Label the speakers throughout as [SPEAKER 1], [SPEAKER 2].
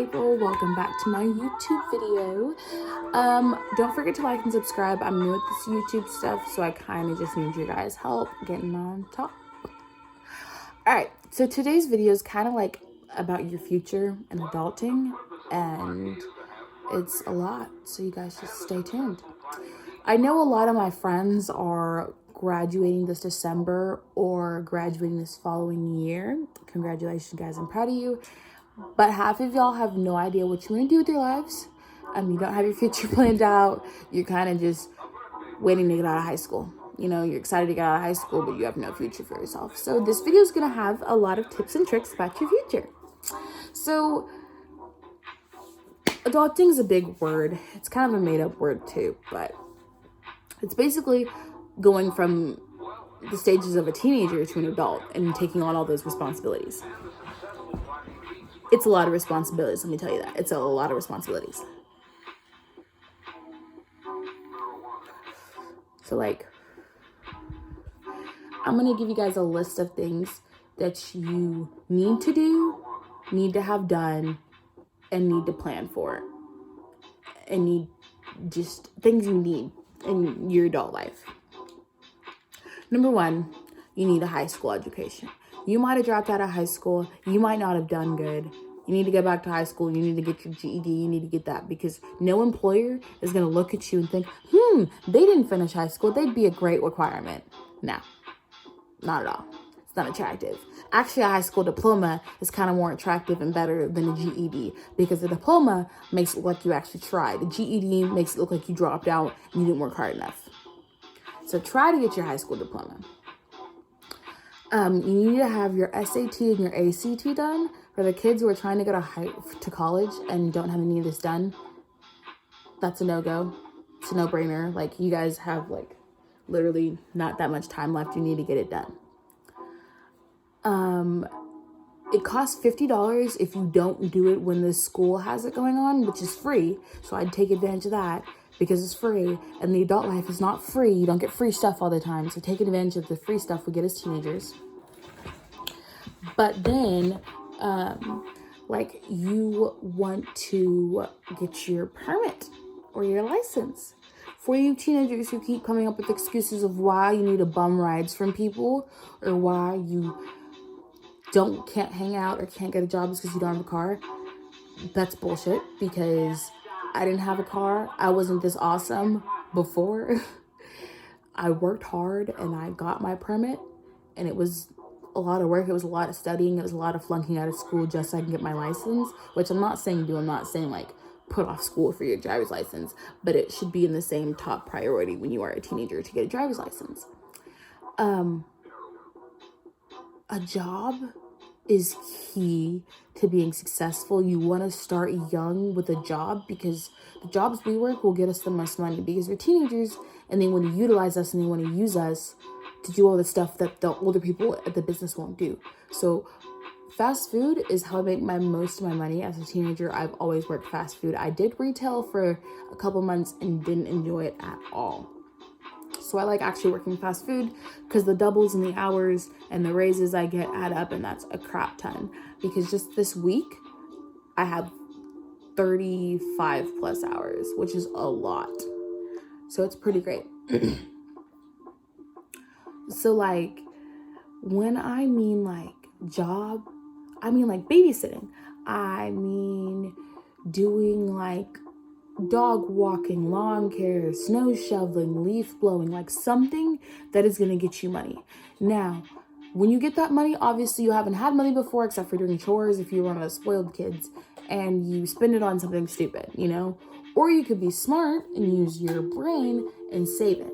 [SPEAKER 1] April. Welcome back to my YouTube video. Don't forget to like and subscribe. I'm new at this YouTube stuff, so I kind of just need your guys' help getting on top. Alright, so today's video is kind of like about your future and adulting, and it's a lot, so you guys just stay tuned. I know a lot of my friends are graduating this December or graduating this following year. Congratulations, guys. I'm proud of you. But half of y'all have no idea what you want to do with your lives. You don't have your future planned out. You're kind of just waiting to get out of high school. You know, you're excited to get out of high school, but you have no future for yourself. So this video is going to have a lot of tips and tricks about your future. So adulting is a big word. It's kind of a made-up word too, but it's basically going from the stages of a teenager to an adult and taking on all those responsibilities. It's a lot of responsibilities, let me tell you that. It's a lot of responsibilities. So like, I'm going to give you guys a list of things that you need to do, need to have done, and need to plan for. And need just things you need in your adult life. Number one, you need a high school education. You might have dropped out of high school. You might not have done good. You need to go back to high school. You need to get your GED. You need to get that, because no employer is going to look at you and think, they didn't finish high school. They'd be a great requirement. No, not at all. It's not attractive. Actually, a high school diploma is kind of more attractive and better than a GED, because the diploma makes it look like you actually tried. The GED makes it look like you dropped out and you didn't work hard enough. So try to get your high school diploma. You need to have your SAT and your ACT done. For the kids who are trying to go to college and don't have any of this done, that's a no-go. It's a no-brainer. Like, you guys have like literally not that much time left. You need to get it done. It costs $50 if you don't do it when the school has it going on, which is free. So I'd take advantage of that because it's free, and the adult life is not free. You don't get free stuff all the time. So take advantage of the free stuff we get as teenagers. But then, like, you want to get your permit or your license. For you teenagers who keep coming up with excuses of why you need to bum rides from people, or why you can't hang out or can't get a job because you don't have a car, that's bullshit, because I didn't have a car. I wasn't this awesome before. I worked hard and I got my permit, and it was a lot of work. It was a lot of studying. It was a lot of flunking out of school just so I can get my license, which I'm not saying do. I'm not saying like put off school for your driver's license, but it should be in the same top priority when you are a teenager to get a driver's license. A job is key to being successful. You want to start young with a job, because the jobs we work will get us the most money, because we're teenagers and they want to utilize us and they want to use us to do all the stuff that the older people at the business won't do. So fast food is how I make most of my money. As a teenager, I've always worked fast food. I did retail for a couple months and didn't enjoy it at all. So I like actually working fast food, because the doubles and the hours and the raises I get add up, and that's a crap ton. Because just this week, I have 35 plus hours, which is a lot. So it's pretty great. So like, when I mean like job, I mean like babysitting. I mean doing like dog walking, lawn care, snow shoveling, leaf blowing, like something that is going to get you money. Now, when you get that money, obviously you haven't had money before except for doing chores if you're one of those spoiled kids, and you spend it on something stupid, you know? Or you could be smart and use your brain and save it,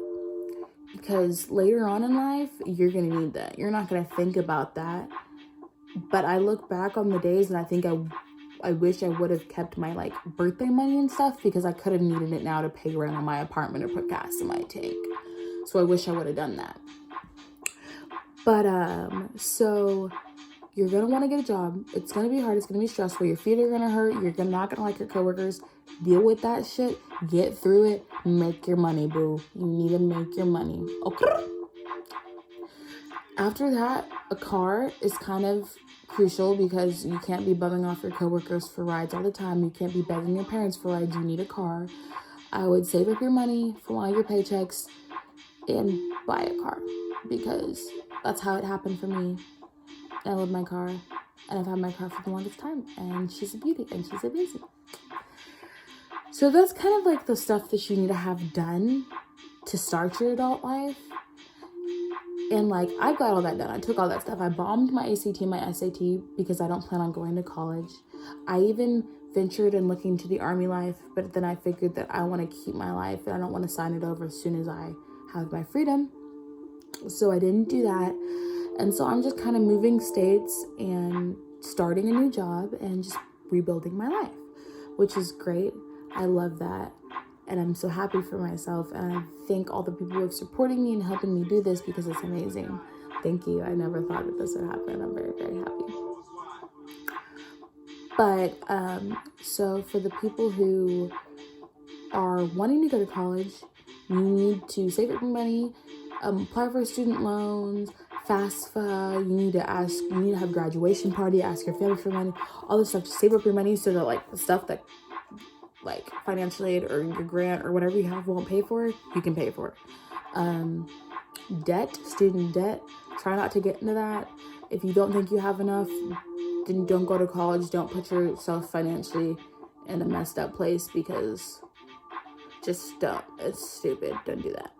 [SPEAKER 1] because later on in life, you're going to need that. You're not going to think about that. But I look back on the days and I think I wish I would have kept my like birthday money and stuff, because I could have needed it now to pay rent on my apartment or put gas in my tank. So I wish I would have done that. But so you're gonna want to get a job. It's gonna be hard. It's gonna be stressful. Your feet are gonna hurt. You're not gonna like your coworkers. Deal with that shit. Get through it. Make your money, boo. You need to make your money. Okay. After that, a car is kind of crucial because you can't be bumming off your coworkers for rides all the time. You can't be begging your parents for rides. You need a car. I would save up your money from all your paychecks and buy a car, because that's how it happened for me. I love my car, and I've had my car for the longest time, and she's a beauty, and she's amazing. So that's kind of like the stuff that you need to have done to start your adult life. And like, I've got all that done. I took all that stuff. I bombed my ACT and my SAT because I don't plan on going to college. I even ventured in looking to the Army life, but then I figured that I want to keep my life and I don't want to sign it over as soon as I have my freedom. So I didn't do that. And so I'm just kind of moving states and starting a new job and just rebuilding my life, which is great. I love that. And I'm so happy for myself. And I thank all the people who are supporting me and helping me do this, because it's amazing. Thank you. I never thought that this would happen. I'm very, very happy. But so for the people who are wanting to go to college, you need to save up your money, apply for student loans, FAFSA. You need to have graduation party, ask your family for money, all this stuff to save up your money so that like the stuff that like financial aid or your grant or whatever you have won't pay for, you can pay for. Debt, student debt, try not to get into that. If you don't think you have enough, then don't go to college. Don't put yourself financially in a messed up place, because just don't. It's stupid. Don't do that.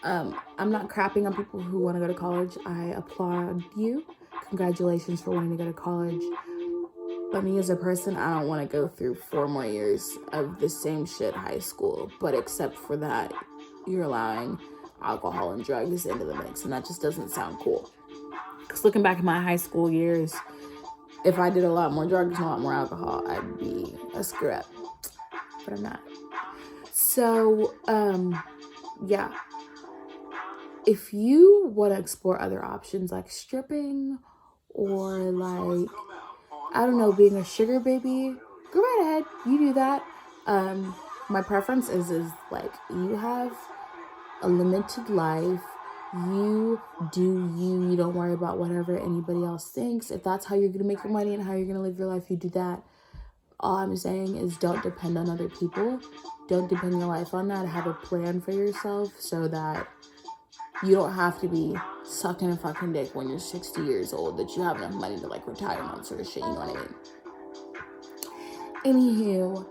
[SPEAKER 1] I'm not crapping on people who want to go to college. I applaud you. Congratulations for wanting to go to college. But me as a person, I don't want to go through 4 more years of the same shit high school. But except for that, you're allowing alcohol and drugs into the mix. And that just doesn't sound cool. Because looking back at my high school years, if I did a lot more drugs and a lot more alcohol, I'd be a screw up. But I'm not. So, yeah. If you want to explore other options like stripping or like, I don't know, being a sugar baby, go right ahead. You do that. My preference is like, you have a limited life. You do you. You don't worry about whatever anybody else thinks. If that's how you're going to make your money and how you're going to live your life, you do that. All I'm saying is don't depend on other people. Don't depend your life on that. Have a plan for yourself so that you don't have to be sucking a fucking dick when you're 60 years old, that you have enough money to like retire on sort of shit, you know what I mean? Anywho,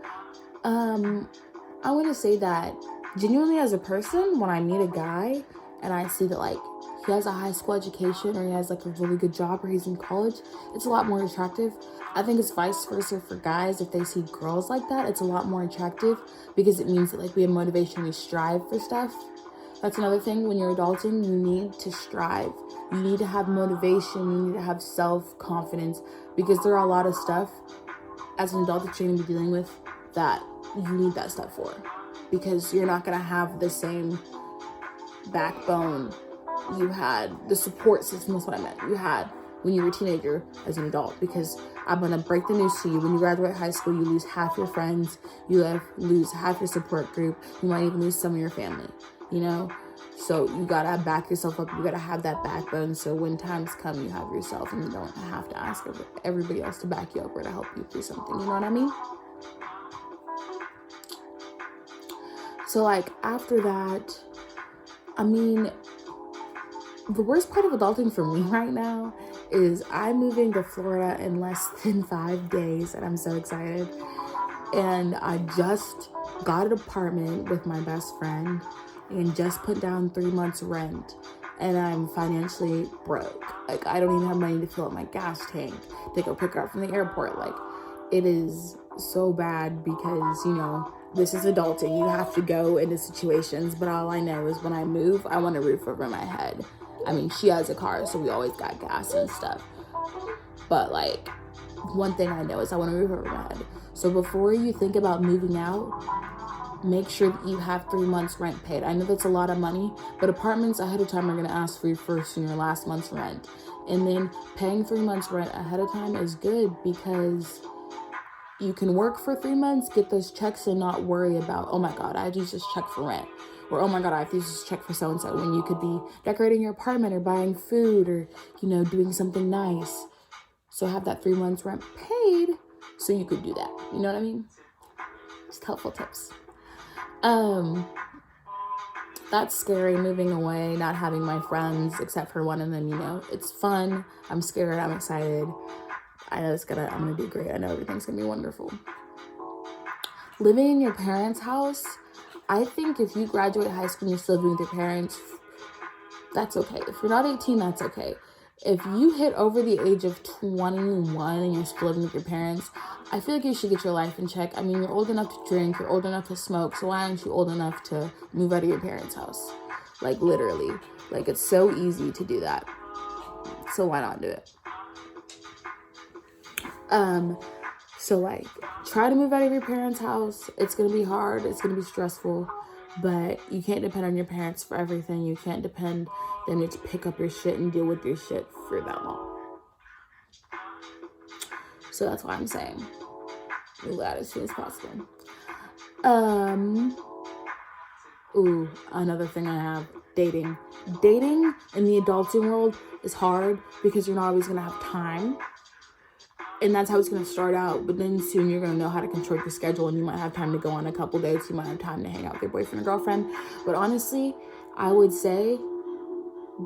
[SPEAKER 1] I want to say that genuinely as a person, when I meet a guy and I see that like he has a high school education or he has like a really good job or he's in college, it's a lot more attractive. I think it's vice versa for guys. If they see girls like that, it's a lot more attractive, because it means that like we have motivation, we strive for stuff. That's another thing. When you're adulting, you need to strive. You need to have motivation. You need to have self-confidence, because there are a lot of stuff as an adult that you're going to be dealing with that you need that stuff for, because you're not going to have the same backbone you had, the support system is what I meant, you had when you were a teenager as an adult. Because I'm going to break the news to you. When you graduate high school, you lose half your friends. You lose half your support group. You might even lose some of your family. You know, so you gotta back yourself up. You gotta have that backbone, so when times come, you have yourself and you don't have to ask everybody else to back you up or to help you through something. You know what I mean? So like after that, I mean, the worst part of adulting for me right now is I'm moving to Florida in less than 5 days, and I'm so excited. And I just got an apartment with my best friend and just put down 3 months rent, and I'm financially broke. Like, I don't even have money to fill up my gas tank to go pick her up from the airport. Like, it is so bad, because, you know, this is adulting. You have to go into situations, but all I know is when I move, I want a roof over my head. I mean, she has a car, so we always got gas and stuff. But, like, one thing I know is I want a roof over my head. So before you think about moving out, make sure that you have 3 months rent paid. I know that's a lot of money, but apartments ahead of time are going to ask for your first and your last month's rent. And then paying 3 months rent ahead of time is good, because you can work for 3 months, get those checks, and not worry about, oh my God, I have to use this check for rent. Or, oh my God, I have to use this check for so-and-so, when you could be decorating your apartment or buying food or, you know, doing something nice. So have that 3 months rent paid so you could do that. You know what I mean? Just helpful tips. That's scary, moving away, not having my friends except for one of them, it's fun. I'm scared, I'm excited. I know I'm gonna do great. I know everything's gonna be wonderful. Living in your parents' house, I think if you graduate high school and you're still living with your parents, that's okay. If you're not 18, that's okay. If you hit over the age of 21 and you're still living with your parents, I feel like you should get your life in check. I mean, you're old enough to drink, you're old enough to smoke, so why aren't you old enough to move out of your parents' house? Like, literally. Like, it's so easy to do that. So why not do it? So, like, try to move out of your parents' house. It's going to be hard. It's going to be stressful. But you can't depend on your parents for everything. You can't depend them to pick up your shit and deal with your shit for that long. So that's why I'm saying move out as soon as possible. Another thing I have, dating. Dating in the adulting world is hard because you're not always going to have time. And that's how it's going to start out. But then soon you're going to know how to control your schedule, and you might have time to go on a couple dates. You might have time to hang out with your boyfriend or girlfriend. But honestly, I would say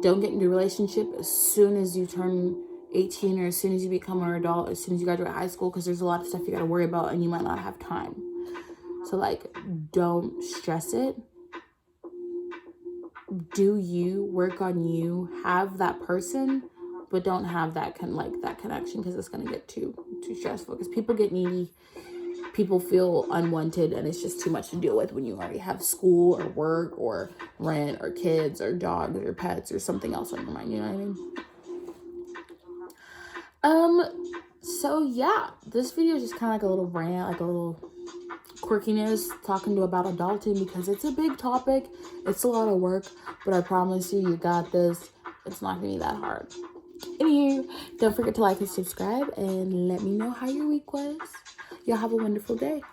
[SPEAKER 1] don't get into a relationship as soon as you turn 18 or as soon as you become an adult, as soon as you graduate high school, because there's a lot of stuff you got to worry about and you might not have time. So, like, don't stress it. Do you, work on you, have that person, but don't have that connection, because it's going to get too stressful, because people get needy, people feel unwanted, and it's just too much to deal with when you already have school or work or rent or kids or dogs or pets or something else on your mind. You know what I mean? So yeah, this video is just kind of like a little rant, like a little quirkiness, talking about adulting, because it's a big topic. It's a lot of work, but I promise you got this. It's not gonna be that hard. Anywho, don't forget to like and subscribe, and let me know how your week was. Y'all have a wonderful day.